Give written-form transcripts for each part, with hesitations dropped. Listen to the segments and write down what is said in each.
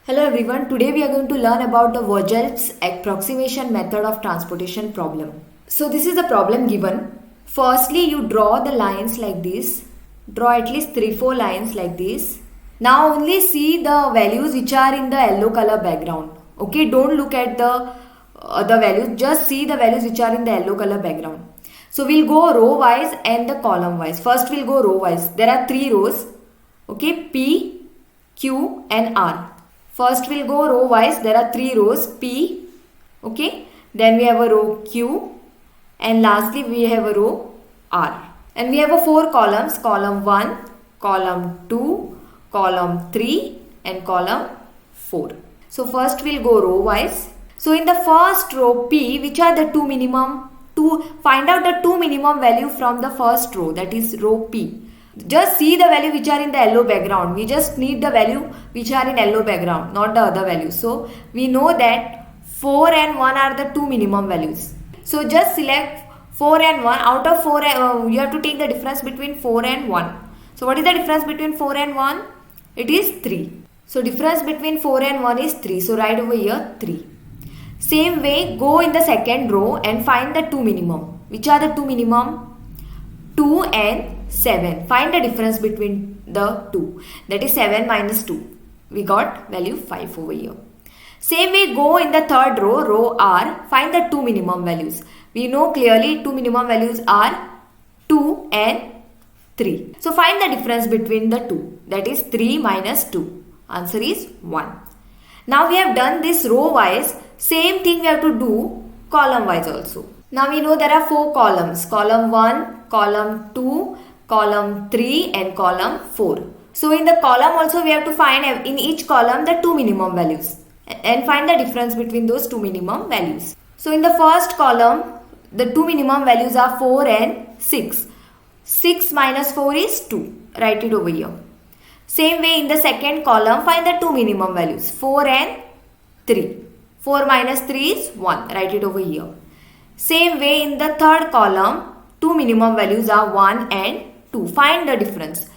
Hello everyone, today we are going to learn about the Vogel's approximation method of transportation problem. So this is the problem given. Firstly, you draw the lines like this. Draw at least 3-4 lines like this. Now only see the values which are in the yellow color background. Okay, don't look at the other values. Just see the values which are in the yellow color background. So we'll go row wise and the column wise. First we'll go row wise. There are 3 rows. Okay, P, Q and R. First we'll go row wise. There are 3 rows P. Okay. Then we have a row Q. And lastly we have a row R. And we have a 4 columns. Column 1, column 2, column 3 and column 4. So first we'll go row wise. So in the first row P, which are the 2 minimum? Find out the 2 minimum value from the first row, that is row P. Just see the value which are in the yellow background. We just need the value which are in yellow background, not the other values. So we know that 4 and 1 are the 2 minimum values. So just select 4 and 1. Out of 4, you have to take the difference between 4 and 1. So what is the difference between 4 and 1? It is 3. So difference between 4 and 1 is 3. So write over here 3. Same way, go in the second row and find the 2 minimum. Which are the 2 minimum? 2 and 7. Find the difference between the 2. That is 7 minus 2. We got value 5 over here. Same way, go in the third row, row R. Find the 2 minimum values. We know clearly 2 minimum values are 2 and 3. So find the difference between the 2. That is 3 minus 2. Answer is 1. Now we have done this row wise. Same thing we have to do column wise also. Now we know there are 4 columns. Column 1, column 2, column 3 and column 4. So in the column also we have to find in each column the 2 minimum values and find the difference between those 2 minimum values. So in the first column the 2 minimum values are 4 and 6. 6 minus 4 is 2. Write it over here. Same way in the second column find the 2 minimum values 4 and 3. 4 minus 3 is 1. Write it over here. Same way in the third column 2 minimum values are 1 and 2. Find the difference.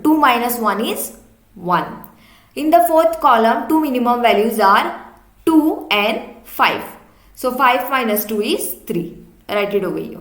2 minus 1 is 1. In the fourth column 2 minimum values are 2 and 5. So 5 minus 2 is 3. Write it over here.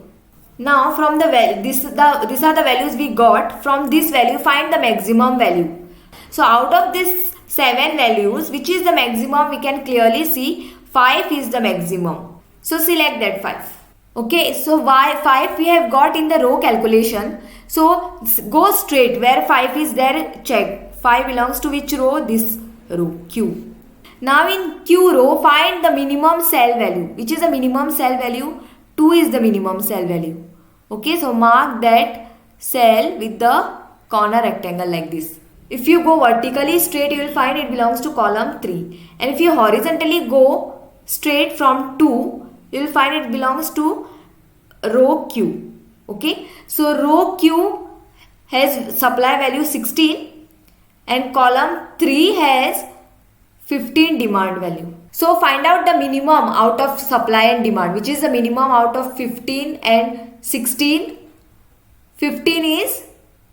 Now from these are the values we got. From this value find the maximum value. So out of this 7 values, which is the maximum, we can clearly see 5 is the maximum. So select that 5. Okay, so why 5 we have got in the row calculation. So go straight where 5 is there, check. 5 belongs to which row? This row Q. Now in Q row find the minimum cell value. Which is the minimum cell value? 2 is the minimum cell value. Okay, so mark that cell with the corner rectangle like this. If you go vertically straight, you will find it belongs to column 3. And if you horizontally go straight from 2, you will find it belongs to row Q. Okay, so row Q has supply value 16 and column 3 has 15 demand value. So find out the minimum out of supply and demand. Which is the minimum out of 15 and 16? 15 is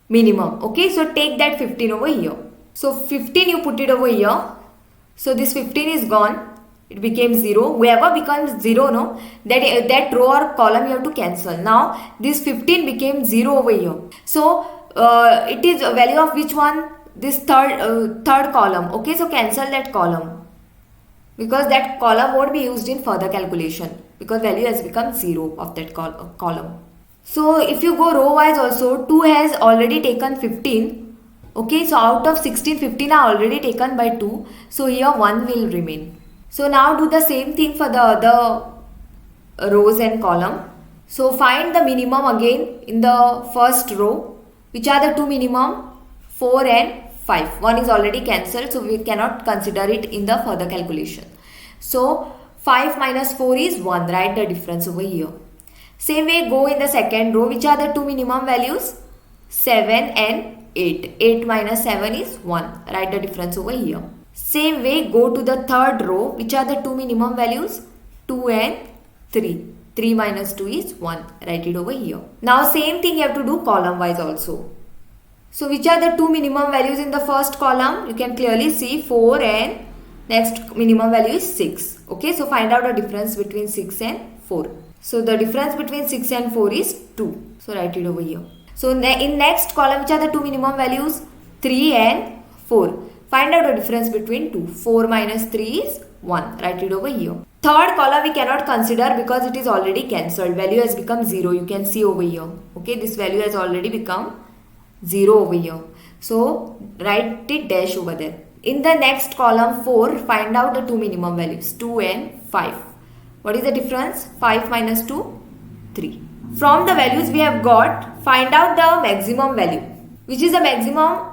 minimum. Okay, so take that 15 over here. So 15 you put it over here. So this 15 is gone. It became 0. Whoever becomes 0, no, that row or column you have to cancel. Now this 15 became 0 over here. So it is a value of which one? This third column. Okay, so cancel that column because that column won't be used in further calculation because value has become 0 of that column. So if you go row wise also, 2 has already taken 15. Okay, so out of 16, 15 are already taken by 2. So here 1 will remain. So now do the same thing for the other rows and column. So find the minimum again in the first row. Which are the 2 minimum? 4 and 5. 1 is already cancelled, so we cannot consider it in the further calculation. So 5 minus 4 is 1. Write the difference over here. Same way go in the second row. Which are the 2 minimum values? 7 and 8. 8 minus 7 is 1. Write the difference over here. Same way go to the third row. Which are the 2 minimum values? 2 and 3. 3 minus 2 is 1. Write it over here. Now same thing you have to do column wise also. So which are the 2 minimum values in the first column? You can clearly see 4 and Next minimum value is 6. Okay, so find out the difference between 6 and 4. So the difference between 6 and 4 is 2. So write it over here. So in next column, which are the two minimum values? 3 and 4. Find out the difference between 2. 4 minus 3 is 1. Write it over here. Third column we cannot consider because it is already cancelled. Value has become 0. You can see over here. Okay, this value has already become 0 over here. So write it dash over there. In the next column 4, find out the two minimum values, 2 and 5. What is the difference? 5 minus 2, 3. From the values we have got, find out the maximum value. Which is the maximum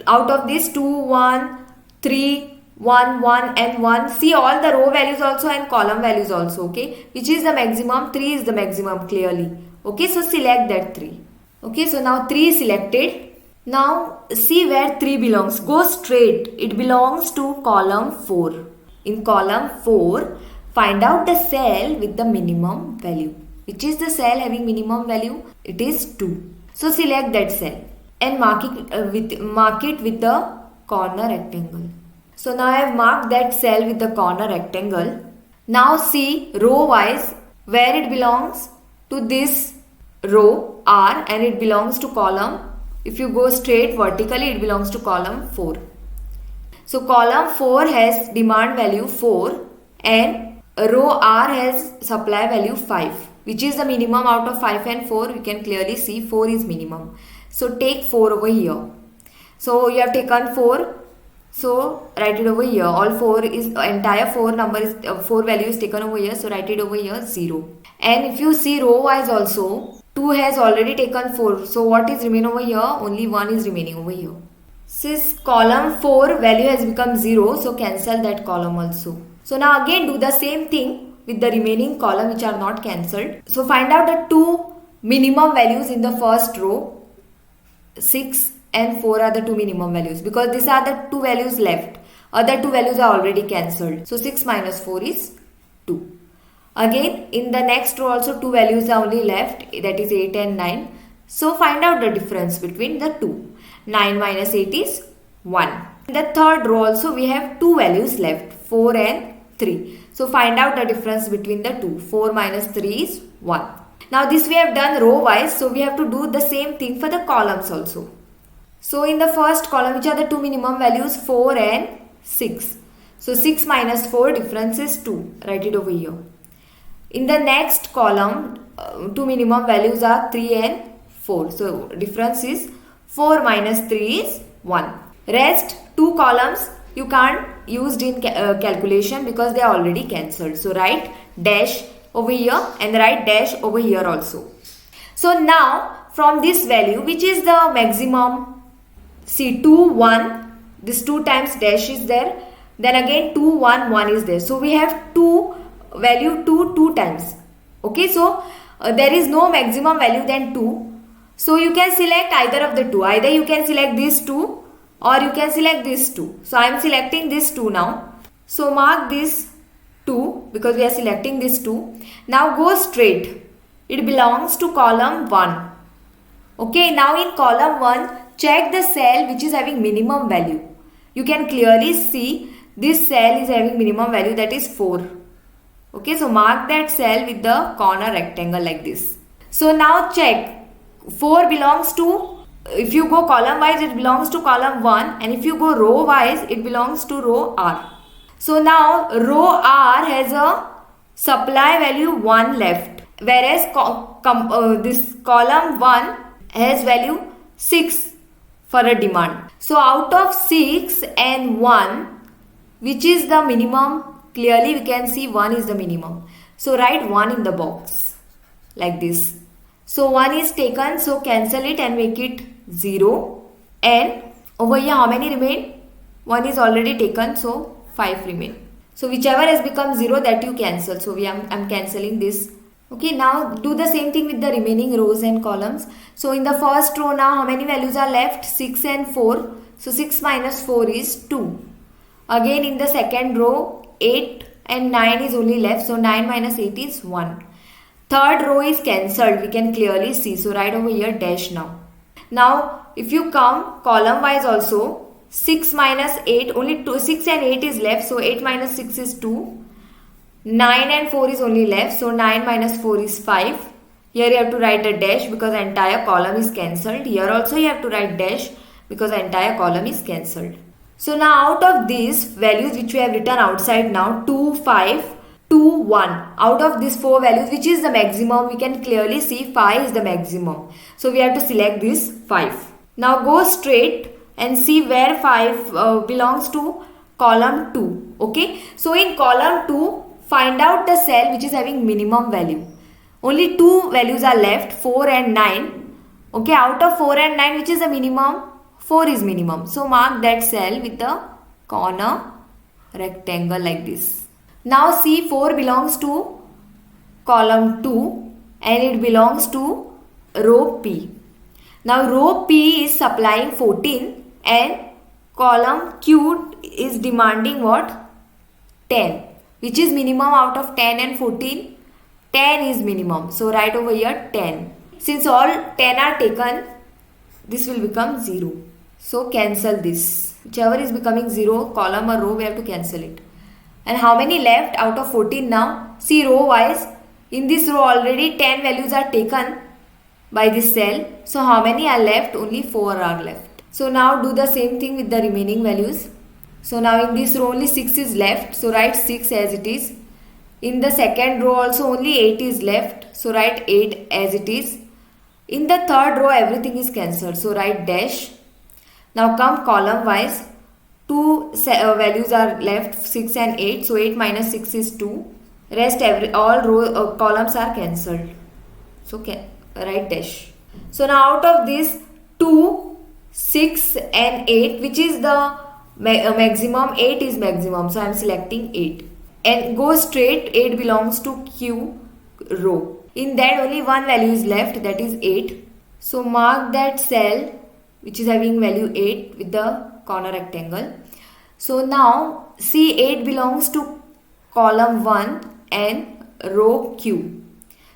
out of this 2, 1, 3, 1, 1 and 1. See all the row values also and column values also. Okay. Which is the maximum? 3 is the maximum clearly. Okay. So select that 3. Okay. So now 3 is selected. Now see where 3 belongs. Go straight. It belongs to column 4. In column 4, find out the cell with the minimum value. Which is the cell having minimum value? It is 2. So select that cell and mark it with the corner rectangle. So now I have marked that cell with the corner rectangle. Now see row wise where it belongs to this row R and it belongs to column. If you go straight vertically, it belongs to column 4. So column 4 has demand value 4 and row R has supply value 5, which is the minimum out of 5 and 4. We can clearly see 4 is minimum. So take 4 over here. So you have taken 4. So write it over here. All 4 is entire 4 number is 4 value is taken over here. So write it over here 0. And if you see row wise also, 2 has already taken 4. So what is remaining over here? Only 1 is remaining over here. Since column 4 value has become 0, so cancel that column also. So now again do the same thing with the remaining column which are not cancelled. So find out the two minimum values in the first row. 6 and 4 are the two minimum values because these are the two values left. Other two values are already cancelled. So 6 minus 4 is 2. Again, in the next row also two values are only left, that is 8 and 9. So find out the difference between the two. 9 minus 8 is 1. In the third row also we have two values left, 4 and 3. So find out the difference between the two. 4 minus 3 is 1. Now this we have done row wise, so we have to do the same thing for the columns also. So in the first column, which are the two minimum values? 4 and 6. So 6 minus 4, difference is 2. Write it over here. In the next column, two minimum values are 3 and 4. So difference is 4 minus 3 is 1. Rest two columns you can't use in calculation because they are already cancelled. So write dash over here and write dash over here also. So now from this value, which is the maximum? See 2, 1. This 2 times dash is there. Then again 2, 1, 1 is there. So we have 2 value 2 times. Okay, so there is no maximum value than 2. So you can select either of the two. Either you can select these 2 or you can select these 2. So I am selecting this 2 now. So mark this 2 because we are selecting this 2. Now go straight. It belongs to column 1. Okay, now in column 1, check the cell which is having minimum value. You can clearly see this cell is having minimum value, that is 4. Okay, so mark that cell with the corner rectangle like this. So now check. 4 belongs to, if you go column wise, it belongs to column 1, and if you go row wise, it belongs to row R. So now row R has a supply value 1 left, whereas this column 1 has value 6 for a demand. So out of 6 and 1, which is the minimum? Clearly we can see 1 is the minimum. So write 1 in the box like this. So 1 is taken, so cancel it and make it 0. And over here how many remain? 1 is already taken, so 5 remain. So whichever has become 0, that you cancel. So I'm cancelling this. Okay, now do the same thing with the remaining rows and columns. So in the first row now how many values are left? 6 and 4. So 6 minus 4 is 2. Again in the second row 8 and 9 is only left. So 9 minus 8 is 1. Third row is cancelled. We can clearly see. So write over here dash now. Now if you come column wise also, 6 minus 8, only 2, 6 and 8 is left, so 8 minus 6 is 2. 9 and 4 is only left, so 9 minus 4 is 5. Here you have to write a dash because the entire column is cancelled. Here also you have to write dash because the entire column is cancelled. So now out of these values which we have written outside now, 2, 5, 2, 1. Out of these 4 values, which is the maximum, we can clearly see 5 is the maximum. So we have to select this 5. Now go straight and see where 5 belongs to column 2. Okay. So in column 2, find out the cell which is having minimum value. Only 2 values are left, 4 and 9. Okay. Out of 4 and 9, which is the minimum? 4 is minimum. So mark that cell with the corner rectangle like this. Now see, 4 belongs to column 2 and it belongs to row P. Now row P is supplying 14 and column Q is demanding what? 10. Which is minimum out of 10 and 14? 10 is minimum. So write over here 10. Since all 10 are taken, this will become 0. So cancel this. Whichever is becoming 0, column or row, we have to cancel it. And how many left out of 14 now? See row wise. In this row already 10 values are taken by this cell. So how many are left? Only 4 are left. So now do the same thing with the remaining values. So now in this row only 6 is left. So write 6 as it is. In the second row also only 8 is left. So write 8 as it is. In the third row everything is cancelled. So write dash. Now come column wise. 2 values are left, 6 and 8. So 8 minus 6 is 2. Rest all row columns are cancelled. So write dash. So now out of this 2, 6 and 8, which is the maximum, 8 is maximum. So I am selecting 8. And go straight, 8 belongs to Q row. In that only one value is left, that is 8. So mark that cell which is having value 8 with the corner rectangle. So now see, 8 belongs to column 1 and row Q.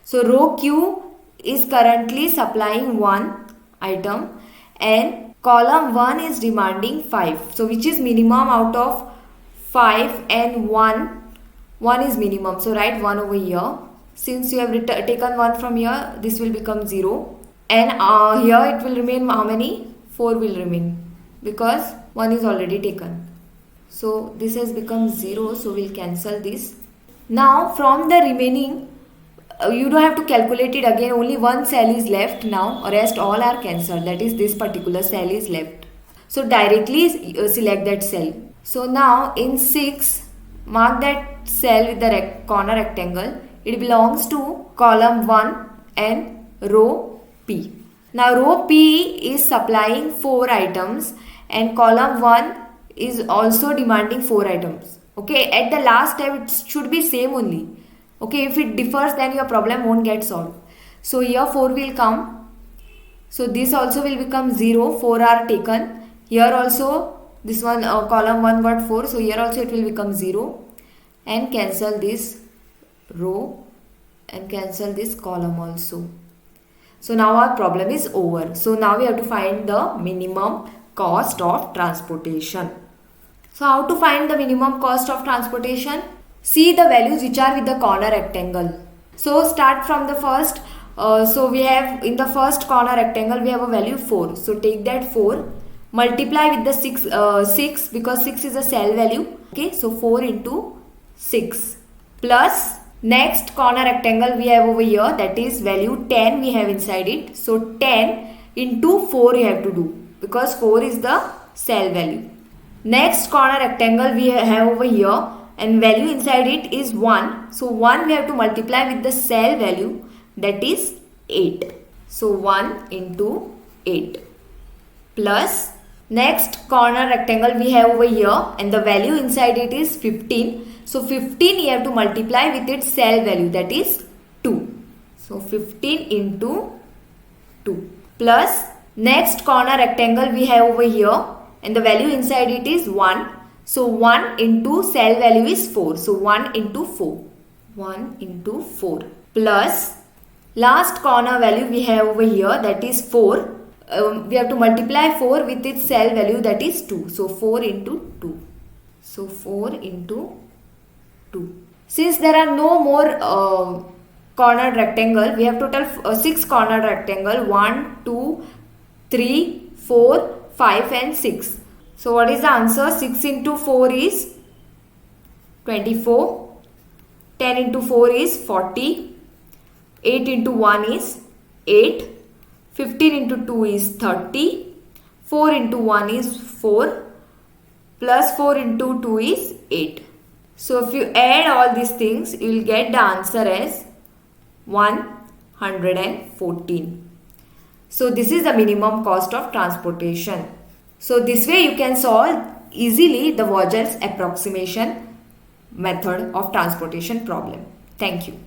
So row Q is currently supplying 1 item and column 1 is demanding 5. So which is minimum out of 5 and 1? 1 is minimum. So write 1 over here. Since you have taken 1 from here, this will become 0. And here it will remain how many? 4 will remain because 1 is already taken. So this has become 0. So we'll cancel this. Now from the remaining, you don't have to calculate it again. Only one cell is left now. Rest all are cancelled. That is, this particular cell is left. So directly select that cell. So now in 6, mark that cell with the corner rectangle. It belongs to column 1 and row P. Now row P is supplying 4 items and column 1 is also demanding 4 items. Okay, at the last step it should be same only. Okay, if it differs then your problem won't get solved. So here 4 will come. So this also will become 0. 4 are taken. Here also this one column 1 got 4. So here also it will become 0. And cancel this row and cancel this column also. So now our problem is over. So now we have to find the minimum cost of transportation. So how to find the minimum cost of transportation? See the values which are with the corner rectangle. So start from the first. So we have in the first corner rectangle we have a value 4. So take that 4. Multiply with the 6 because 6 is a cell value. Okay, so 4 into 6 plus next corner rectangle we have over here, that is value 10 we have inside it. So 10 into 4 you have to do because 4 is the cell value. Next corner rectangle we have over here and value inside it is 1. So 1 we have to multiply with the cell value, that is 8. So 1 into 8 plus next corner rectangle we have over here and the value inside it is 15. So 15 you have to multiply with its cell value, that is 2. So 15 into 2 plus next corner rectangle we have over here and the value inside it is 1. So 1 into cell value is 4. So 1 into 4. 1 into 4 plus last corner value we have over here, that is 4. we have to multiply 4 with its cell value, that is 2. So 4 into 2. So 4 into 2. Since there are no more cornered rectangle, we have total 6 cornered rectangle. 1, 2, 3, 4, 5 and 6. So what is the answer? 6 into 4 is 24. 10 into 4 is 40. 8 into 1 is 8. 15 into 2 is 30. 4 into 1 is 4. Plus 4 into 2 is 8. So if you add all these things, you will get the answer as 114. So this is the minimum cost of transportation. So this way you can solve easily the Vogel's approximation method of transportation problem. Thank you.